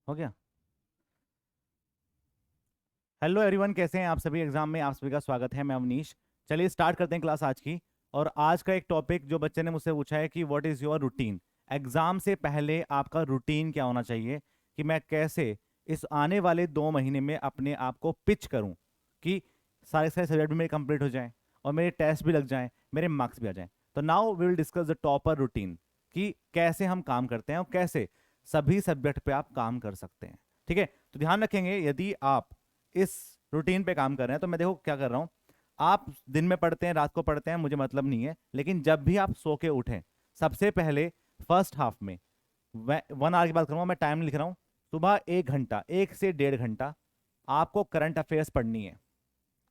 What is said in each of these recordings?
हो गया। Hello everyone, कैसे हैं आप सभी। एग्जाम में आप सभी का स्वागत है। मैं अवनीश। चलिए स्टार्ट करते हैं क्लास आज की। और आज का एक टॉपिक जो बच्चे ने मुझसे पूछा है कि what is your routine. Exam से पहले आपका रूटीन क्या होना चाहिए, कि मैं कैसे इस आने वाले 2 महीने में अपने आप को पिच करूं कि सारे सारे सब्जेक्ट भी मेरे कंप्लीट हो जाएं और मेरे टेस्ट भी लग जाएं, मेरे मार्क्स भी आ जाएं। तो now we will discuss the topper routine, कि कैसे हम काम करते हैं और कैसे सभी सब्जेक्ट पे आप काम कर सकते हैं। ठीक है, तो ध्यान रखेंगे यदि आप इस रूटीन पे काम कर रहे हैं तो मैं देखो क्या कर रहा हूं। आप दिन में पढ़ते हैं, रात को पढ़ते हैं, मुझे मतलब नहीं है, लेकिन जब भी आप सो के उठें, सबसे पहले फर्स्ट हाफ में 1 आवर की बात करूंगा, मैं टाइम लिख रहा हूं। सुबह 1 घंटा, 1 से 1.5 घंटा आपको करंट अफेयर्स पढ़नी है।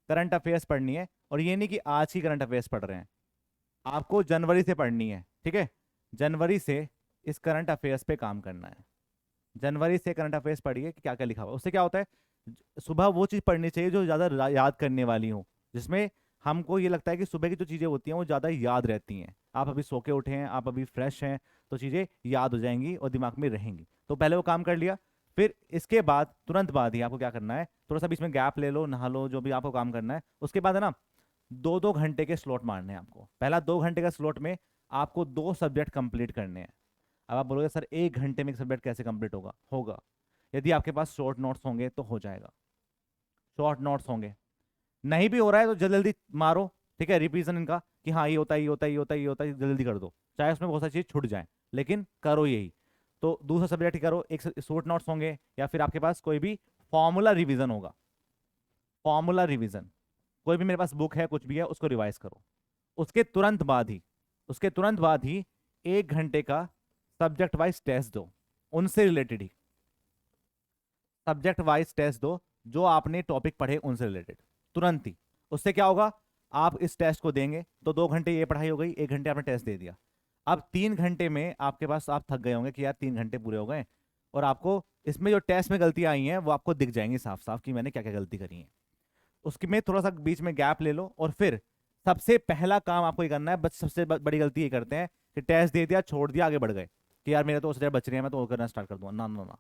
करंट अफेयर्स पढ़नी है, और ये नहीं कि आज की करंट अफेयर्स पढ़ रहे हैं, आपको जनवरी से पढ़नी है। ठीक है, जनवरी से इस करंट अफेयर्स पे काम करना है। जनवरी से करंट अफेयर्स पढ़िए कि क्या क्या लिखा हुआ है। उससे क्या होता है, सुबह वो चीज़ पढ़नी चाहिए जो ज़्यादा याद करने वाली हो, जिसमें हमको ये लगता है कि सुबह की जो चीज़ें होती हैं वो ज़्यादा याद रहती हैं। आप अभी सो के उठे हैं, आप अभी फ्रेश हैं, तो चीज़ें याद हो जाएंगी और दिमाग में रहेंगी। तो पहले वो काम कर लिया। फिर इसके बाद तुरंत बाद ही आपको क्या करना है, थोड़ा सा बीच में गैप ले लो, नहा लो, जो भी आपको काम करना है। उसके बाद है ना, 2-2 घंटे के स्लॉट मारने हैं आपको। पहला 2 घंटे का स्लॉट में आपको 2 सब्जेक्ट कंप्लीट करने हैं। अब आप बोलोगे सर 1 घंटे में एक सब्जेक्ट कैसे कंप्लीट होगा। होगा, यदि आपके पास शॉर्ट नोट्स होंगे तो हो जाएगा। शॉर्ट नोट्स होंगे, नहीं भी हो रहा है तो जल्दी जल्दी मारो। ठीक है, रिवीजन इनका कि हाँ ये होता है, ये होता है, ये होता है, ये होता है, जल्दी जल्दी कर दो, चाहे उसमें बहुत सारी चीज छूट जाए, लेकिन करो यही। तो दूसरा सब्जेक्ट ही करो। एक शॉर्ट नोट्स होंगे, या फिर आपके पास कोई भी फॉर्मूला रिवीजन होगा। फॉर्मूला रिवीजन, कोई भी मेरे पास बुक है, कुछ भी है, उसको रिवाइज करो। उसके तुरंत बाद ही, उसके तुरंत बाद ही 1 घंटे का सब्जेक्ट वाइज टेस्ट दो, उनसे रिलेटेड ही सब्जेक्ट वाइज टेस्ट दो, जो आपने टॉपिक पढ़े उनसे रिलेटेड, तुरंत ही। उससे क्या होगा, आप इस टेस्ट को देंगे तो 2 घंटे ये पढ़ाई हो गई, 1 घंटे आपने टेस्ट दे दिया। अब 3 घंटे में आपके पास, आप थक गए होंगे कि यार 3 घंटे पूरे हो गए, और आपको इसमें जो टेस्ट में गलतियां आई हैं वो आपको दिख जाएंगी साफ साफ कि मैंने क्या क्या गलती करी है। उसके में थोड़ा सा बीच में गैप ले लो, और फिर सबसे पहला काम आपको ये करना है। बस सबसे बड़ी गलती ये करते हैं कि टेस्ट दे दिया, छोड़ दिया, आगे बढ़ गए कि यार मेरे तो सब्जेक्ट बच रहे हैं, मैं तो वो करना स्टार्ट कर दूंगा। ना ना ना,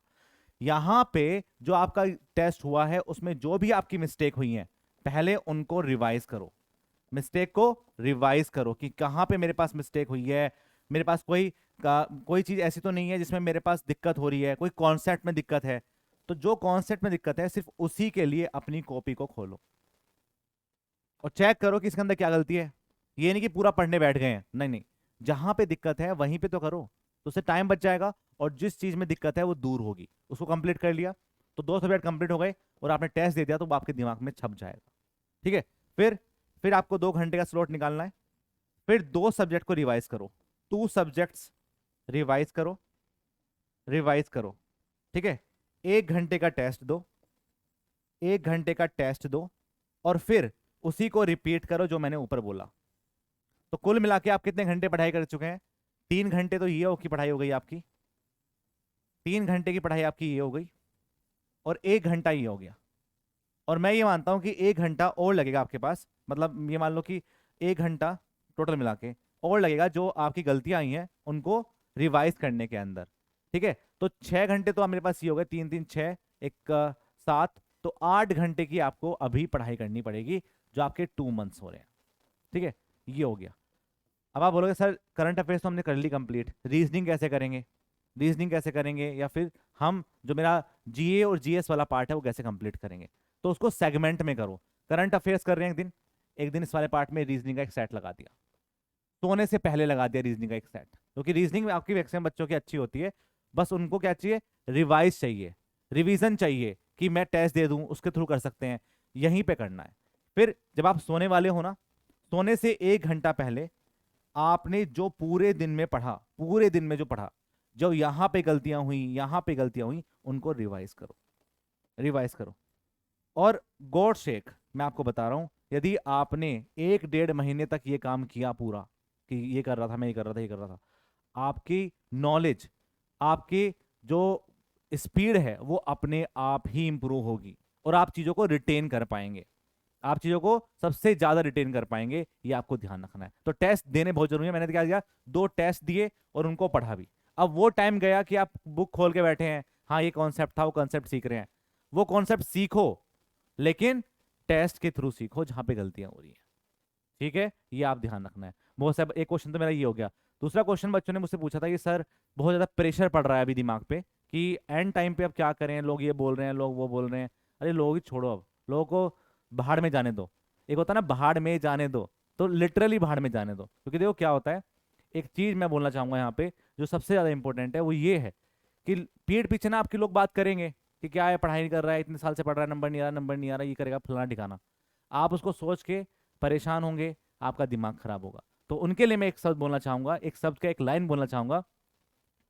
यहां पे जो आपका टेस्ट हुआ है उसमें जो भी आपकी मिस्टेक हुई है, पहले उनको रिवाइज करो। मिस्टेक को रिवाइज करो कि कहां पे मेरे पास मिस्टेक हुई है। मेरे पास कोई चीज ऐसी तो नहीं है जिसमें मेरे पास दिक्कत हो रही है, कोई कॉन्सेप्ट में दिक्कत है। तो जो कॉन्सेप्ट में दिक्कत है, सिर्फ उसी के लिए अपनी कॉपी को खोलो और चेक करो कि इसके अंदर क्या गलती है। ये नहीं कि पूरा पढ़ने बैठ गए हैं, नहीं नहीं, जहां पे दिक्कत है वहीं पे तो करो, तो उससे टाइम बच जाएगा, और जिस चीज में दिक्कत है वो दूर होगी। उसको कंप्लीट कर लिया तो 2 सब्जेक्ट कंप्लीट हो गए, और आपने टेस्ट दे दिया तो वो आपके दिमाग में छप जाएगा। ठीक है, फिर आपको 2 घंटे का स्लॉट निकालना है। फिर 2 सब्जेक्ट को रिवाइज करो, 2 सब्जेक्ट्स रिवाइज करो, रिवाइज करो। ठीक है, 1 घंटे का टेस्ट दो, 1 घंटे का टेस्ट दो, और फिर उसी को रिपीट करो जो मैंने ऊपर बोला। तो कुल मिला के आप कितने घंटे पढ़ाई कर चुके हैं। 3 घंटे तो ये हो की पढ़ाई हो गई आपकी, 3 घंटे की पढ़ाई आपकी ये हो गई, और 1 घंटा ये हो गया। और मैं ये मानता हूं कि 1 घंटा और लगेगा आपके पास, मतलब ये मान लो कि 1 घंटा टोटल मिला के और लगेगा, जो आपकी गलतियां आई हैं उनको रिवाइज करने के अंदर। ठीक है, तो 6 घंटे तो आप मेरे पास ये हो गए, 3 3 6, एक 7, तो 8 घंटे की आपको अभी पढ़ाई करनी पड़ेगी, जो आपके 2 मंथ्स हो रहे हैं। ठीक है, ये हो गया। अब आप बोलोगे सर करंट अफेयर्स तो हमने कर ली कंप्लीट, रीजनिंग कैसे करेंगे। रीजनिंग कैसे करेंगे, या फिर हम जो मेरा जीए और जीएस वाला पार्ट है वो कैसे कंप्लीट करेंगे। तो उसको सेगमेंट में करो। करंट अफेयर्स कर रहे हैं एक दिन, एक दिन इस वाले पार्ट में रीजनिंग का एक सेट लगा दिया, सोने से पहले लगा दिया रीजनिंग का एक सेट, क्योंकि रीजनिंग में आपकी मैक्सिमम बच्चों की अच्छी होती है। बस उनको क्या चाहिए, रिवाइज चाहिए, रिवीजन चाहिए, कि मैं टेस्ट दे दूं उसके थ्रू कर सकते हैं, यहीं पे करना है। फिर जब आप सोने वाले हो ना, सोने से 1 घंटा पहले आपने जो पूरे दिन में पढ़ा, पूरे दिन में जो पढ़ा, जो यहां पे गलतियां हुई, यहां पे गलतियां हुई, उनको रिवाइज करो, रिवाइज करो। और गॉड शेक, मैं आपको बता रहा हूं, यदि आपने 1-1.5 महीने तक ये काम किया पूरा, कि ये कर रहा था, मैं ये कर रहा था, ये कर रहा था, आपकी नॉलेज, आपकी जो स्पीड है वो अपने आप ही इंप्रूव होगी, और आप चीजों को रिटेन कर पाएंगे। आप चीजों को सबसे ज्यादा रिटेन कर पाएंगे, ये आपको ध्यान रखना है। तो टेस्ट देने बहुत जरूरी है। मैंने तो क्या किया, 2 टेस्ट दिए और उनको पढ़ा भी। अब वो टाइम गया कि आप बुक खोल के बैठे हैं, हाँ ये कॉन्सेप्ट था, वो कॉन्सेप्ट सीख रहे हैं, वो कॉन्सेप्ट सीखो, लेकिन टेस्ट के थ्रू सीखो जहां पे गलतियां हो रही हैं। ठीक है, ये आप ध्यान रखना है। बहुत सब एक क्वेश्चन तो मेरा ये हो गया। दूसरा क्वेश्चन बच्चों ने मुझसे पूछा था कि सर बहुत ज्यादा प्रेशर पड़ रहा है अभी दिमाग पे कि एंड टाइम पे अब क्या करें, लोग ये बोल रहे हैं, लोग वो बोल रहे हैं। अरे लोग ही छोड़ो, अब लोगों को बाहर में जाने दो। एक होता है ना बाहर में जाने दो, तो लिटरली बाहर में जाने दो, क्योंकि देखो क्या होता है, एक चीज मैं बोलना चाहूंगा यहाँ पे जो सबसे ज्यादा इंपॉर्टेंट है वो ये है कि पीठ पीछे ना आपके लोग बात करेंगे कि क्या है, पढ़ाई नहीं कर रहा है, इतने साल से पढ़ रहा है, नंबर नहीं आ रहा, नंबर नहीं आ रहा, ये करेगा फलाना ठिकाना। आप उसको सोच के परेशान होंगे, आपका दिमाग खराब होगा। तो उनके लिए मैं एक शब्द बोलना चाहूंगा, एक शब्द का एक लाइन बोलना चाहूंगा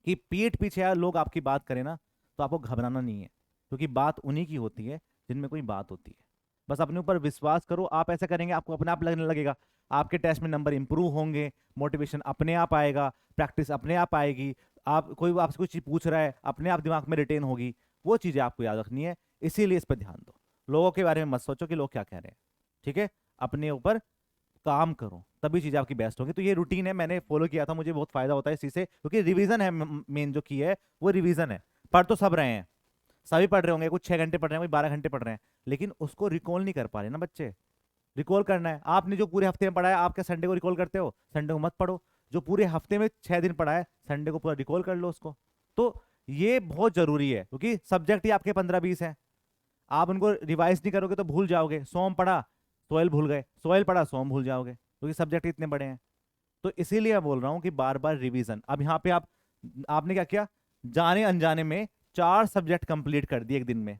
कि पीठ पीछे यार लोग आपकी बात करें ना, तो आपको घबराना नहीं है, क्योंकि बात उन्हीं की होती है जिनमें कोई बात होती है। बस अपने ऊपर विश्वास करो, आप ऐसा करेंगे आपको अपने आप लगने लगेगा, आपके टेस्ट में नंबर इंप्रूव होंगे, मोटिवेशन अपने आप आएगा, प्रैक्टिस अपने आप आएगी, आप कोई आपसे कुछ चीज पूछ रहा है अपने आप दिमाग में रिटेन होगी। वो चीजें आपको याद रखनी है, इसीलिए इस पर ध्यान दो। लोगों के बारे में मत सोचो कि लोग क्या कह रहे हैं, ठीक है, अपने ऊपर काम करो, तभी चीजें आपकी बेस्ट होगी। तो ये रूटीन है, मैंने फॉलो किया था, मुझे बहुत फायदा होता है इसी से, क्योंकि रिवीजन है, मेन जो की है वो रिवीजन है। पढ़ तो सब रहे हैं, सभी पढ़ रहे होंगे, कुछ 6 घंटे पढ़ रहे हैं, कोई 12 घंटे पढ़ रहे हैं, लेकिन उसको रिकॉल नहीं कर पा रहे ना बच्चे। रिकॉल करना है, आपने जो पूरे हफ्ते में पढ़ा है, आप क्या संडे को रिकॉल करते हो? संडे को मत पढ़ो, जो पूरे हफ्ते में 6 दिन पढ़ा है, संडे को पूरा रिकॉल कर लो उसको। तो ये बहुत जरूरी है, क्योंकि सब्जेक्ट ही आपके 15-20 हैं, आप उनको रिवाइज नहीं करोगे तो भूल जाओगे। सोम पढ़ा, सोयल भूल गए, सोयल पढ़ा, सोम भूल जाओगे, क्योंकि सब्जेक्ट इतने बड़े हैं। तो इसीलिए मैं बोल रहा हूं कि बार बार रिवीजन। अब यहाँ पे आपने क्या किया, जाने अनजाने में 4 सब्जेक्ट कंप्लीट कर दिए एक दिन में,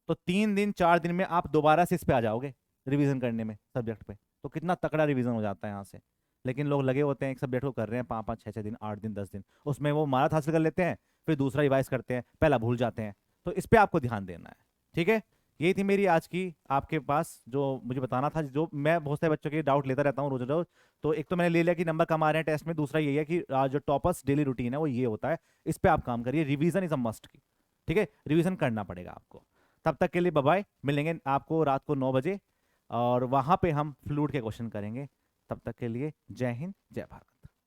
तो 3 दिन 4 दिन में आप दोबारा से इस पे आ जाओगे रिवीजन करने में सब्जेक्ट पे। तो कितना तकड़ा रिवीजन हो जाता है यहाँ से। लेकिन लोग लगे होते हैं एक सब्जेक्ट को कर रहे हैं 5-5 6-6 दिन, 8 दिन 10 दिन, उसमें वो महारत हासिल कर लेते हैं, फिर दूसरा रिवाइज करते हैं, पहला भूल जाते हैं। तो इस पे आपको ध्यान देना है, ठीक है। यही थी मेरी आज की आपके पास जो मुझे बताना था, जो मैं बहुत सारे बच्चों के डाउट लेता रहता हूँ रोज रोज। तो एक तो मैंने ले लिया कि नंबर कम आ रहे हैं टेस्ट में, दूसरा यही है कि जो टॉपर्स डेली रूटीन है वो ये होता है, इस पे आप काम करिए, रिवीजन इज अ मस्ट की, ठीक है, रिवीजन करना पड़ेगा आपको। तब तक के लिए बाय बाय, मिलेंगे आपको रात को 9 बजे, और वहां पे हम फ्लूट के क्वेश्चन करेंगे। तब तक के लिए जय हिंद, जय भारत।